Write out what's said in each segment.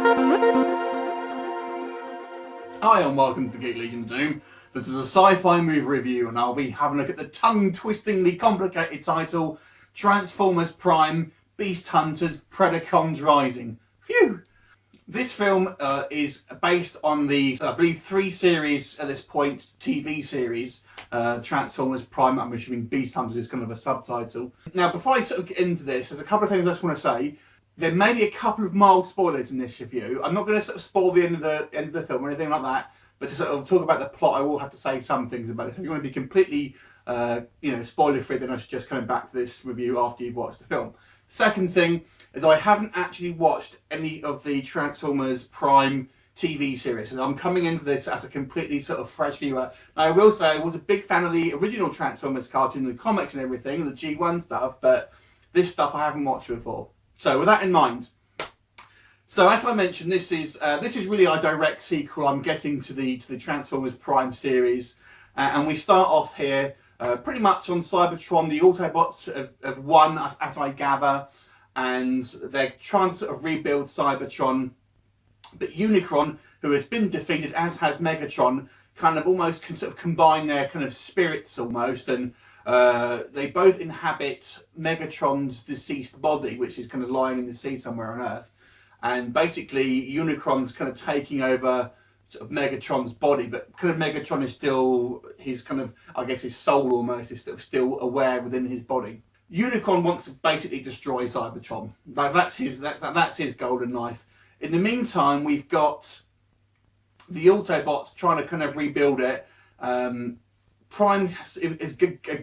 Hi and welcome to the Geek Legion of Doom. This is a sci-fi movie review and I'll be having a look at the tongue-twistingly complicated title Transformers Prime Beast Hunters Predacons Rising. Phew! This film is based on the, I believe, 3 series at this point, TV series. Transformers Prime, I'm assuming Beast Hunters is kind of a subtitle. Now, before I sort of get into this, there's a couple of things I just want to say. There may be a couple of mild spoilers in this review. I'm not going to sort of spoil the end of the film or anything like that, but to sort of talk about the plot, I will have to say some things about it. So if you want to be completely, spoiler free, then I should just come back to this review after you've watched the film. Second thing is I haven't actually watched any of the Transformers Prime TV series, so I'm coming into this as a completely sort of fresh viewer. Now, I will say I was a big fan of the original Transformers cartoon, the comics and everything, the G1 stuff, but this stuff I haven't watched before. So with that in mind, so as I mentioned, this is really a direct sequel I'm getting to the Transformers Prime series, and we start off here pretty much on Cybertron. The Autobots have won, as I gather, and they're trying to sort of rebuild Cybertron. But Unicron, who has been defeated, as has Megatron, kind of almost can sort of combine their kind of spirits almost, and they both inhabit Megatron's deceased body, which is kind of lying in the sea somewhere on Earth. And basically, Unicron's kind of taking over sort of Megatron's body, but kind of Megatron is still his kind of, I guess, his soul almost is still aware within his body. Unicron wants to basically destroy Cybertron. That's his golden knife. In the meantime, we've got the Autobots trying to kind of rebuild it. Prime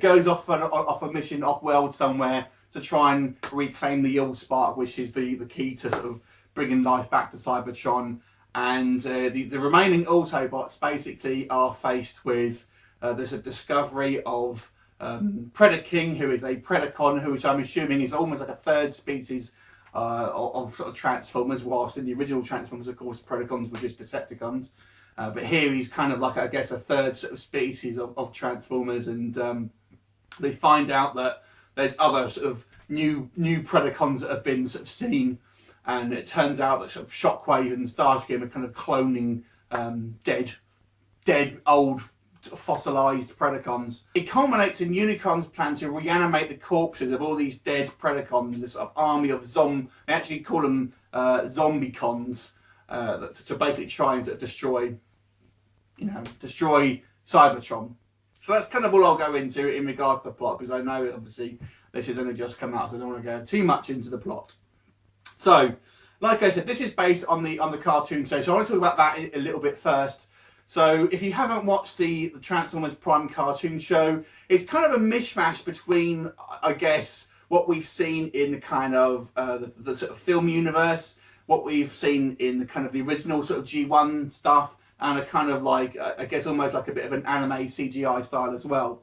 goes off a mission off-world somewhere to try and reclaim the Allspark, which is the key to sort of bringing life back to Cybertron. And the remaining Autobots basically are faced with there's a discovery of Predacons, who is a Predacon, which I'm assuming is almost like a third species of sort of Transformers, whilst in the original Transformers, of course, Predacons were just Decepticons. But here he's kind of like, I guess, a third sort of species of Transformers, and they find out that there's other sort of new Predacons that have been sort of seen, and it turns out that sort of Shockwave and Starscream are kind of cloning dead old fossilized Predacons. It culminates in Unicron's plan to reanimate the corpses of all these dead Predacons, this sort of army of they actually call them Zombicons, to basically try and destroy Cybertron. So that's kind of all I'll go into in regards to the plot, because I know obviously this has only just come out, so I don't want to go too much into the plot. So, like I said, this is based on the cartoon show, so I want to talk about that a little bit first. So, if you haven't watched the Transformers Prime cartoon show, it's kind of a mishmash between, I guess, what we've seen in the kind of the sort of film universe, what we've seen in the kind of the original sort of G1 stuff, and a kind of like, I guess, almost like a bit of an anime CGI style as well.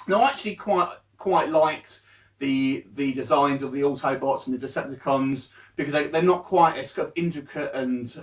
Now, I actually quite liked the designs of the Autobots and the Decepticons, because they're not quite as kind of intricate and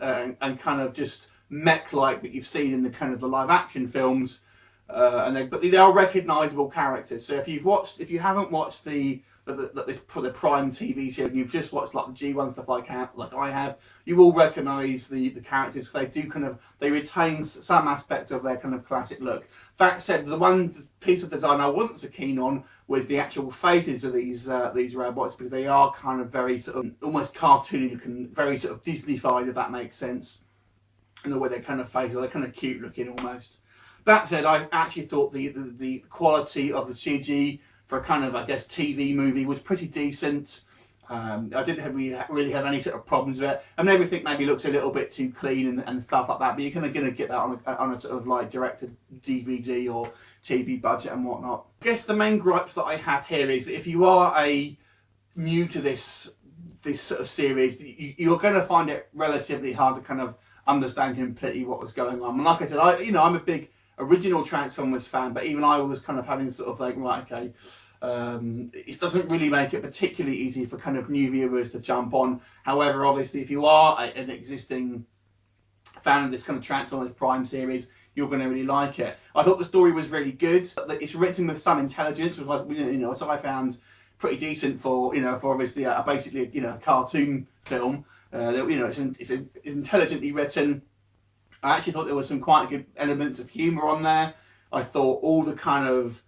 kind of just mech-like that you've seen in the kind of the live-action films, but they are recognisable characters. So if you haven't watched the Prime TV series, and you've just watched like the G1 stuff like I have, you will recognise the characters, because they retain some aspect of their kind of classic look. That said, the one piece of design I wasn't so keen on was the actual faces of these robots, because they are kind of very sort of almost cartoony looking, very sort of Disney-fied, if that makes sense, in the way they kind of faces, they're kind of cute looking almost. That said, I actually thought the quality of the CG for a kind of, I guess, TV movie was pretty decent. I didn't really have any sort of problems with it. I mean, everything maybe looks a little bit too clean and stuff like that, but you're kind of going to get that on a sort of like directed DVD or TV budget and whatnot. I guess the main gripes that I have here is, if you are new to this sort of series, you're going to find it relatively hard to kind of understand completely what was going on. And like I said, I'm a big original Transformers fan, but even I was kind of having sort of like, right, okay, it doesn't really make it particularly easy for kind of new viewers to jump on. However, obviously, if you are an existing fan of this kind of Transformers Prime series, you're going to really like it. I thought the story was really good. It's written with some intelligence, which I found pretty decent for obviously basically a cartoon film. It's intelligently written. I actually thought there was some quite good elements of humour on there. I thought all the kind of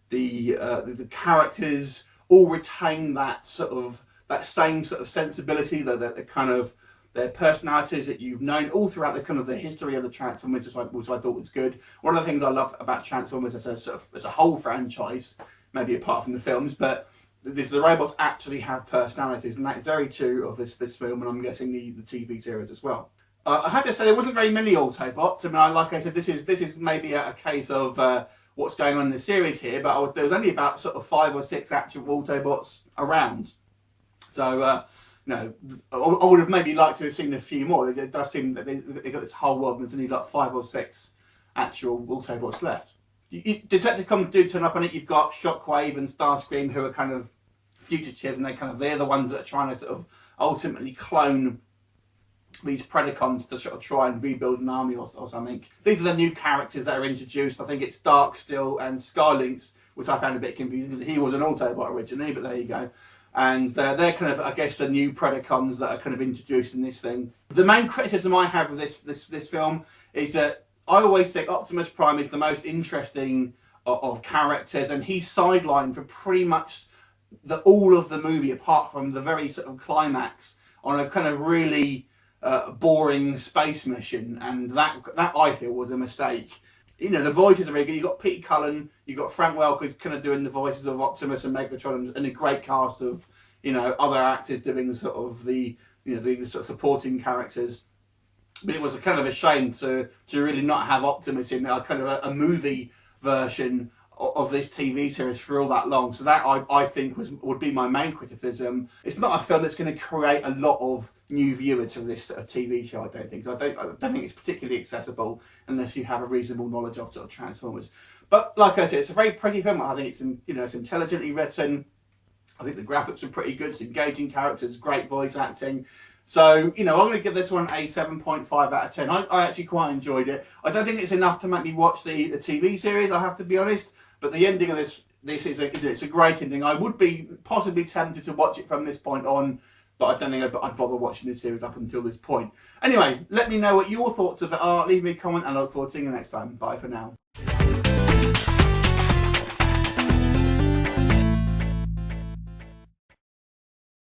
the characters all retain that same sort of sensibility, the kind of their personalities that you've known all throughout the kind of the history of the Transformers, which I thought was good. One of the things I love about Transformers as a whole franchise, maybe apart from the films, but the robots actually have personalities, and that is very true of this film, and I'm guessing the TV series as well. I have to say there wasn't very many Autobots. I mean, like I said, this is maybe a case of what's going on in the series here, but there was only about sort of 5 or 6 actual Autobots around. So, I would have maybe liked to have seen a few more. It does seem that they got this whole world and there's only like 5 or 6 actual Autobots left. Decepticons do turn up on it. You've got Shockwave and Starscream, who are kind of fugitive, and they're the ones that are trying to sort of ultimately clone these Predacons to sort of try and rebuild an army or something. These are the new characters that are introduced. I think it's Darksteel and Skylynx, which I found a bit confusing because he was an Autobot originally, but there you go. And they're kind of, I guess, the new Predacons that are kind of introduced in this thing. The main criticism I have of this film is that I always think Optimus Prime is the most interesting of characters, and he's sidelined for pretty much all of the movie, apart from the very sort of climax on a kind of really boring space mission, and that I feel was a mistake. The voices are very good. You've got Peter Cullen, you've got Frank Welker kind of doing the voices of Optimus and Megatron, and a great cast of other actors doing sort of the sort of supporting characters. But it was a kind of a shame to really not have Optimus in a kind of a movie version of this TV series for all that long. So that I think would be my main criticism. It's not a film that's going to create a lot of new viewers for this TV show, I don't think. I don't think it's particularly accessible unless you have a reasonable knowledge of sort of Transformers. But like I said, it's a very pretty film. I think it's intelligently written. I think the graphics are pretty good. It's engaging characters, great voice acting. So, I'm going to give this one a 7.5 out of 10. I actually quite enjoyed it. I don't think it's enough to make me watch the TV series, I have to be honest. But the ending of this is a great ending. I would be possibly tempted to watch it from this point on, but I don't think I'd bother watching this series up until this point. Anyway, let me know what your thoughts of it are. Leave me a comment and I look forward to seeing you next time. Bye for now.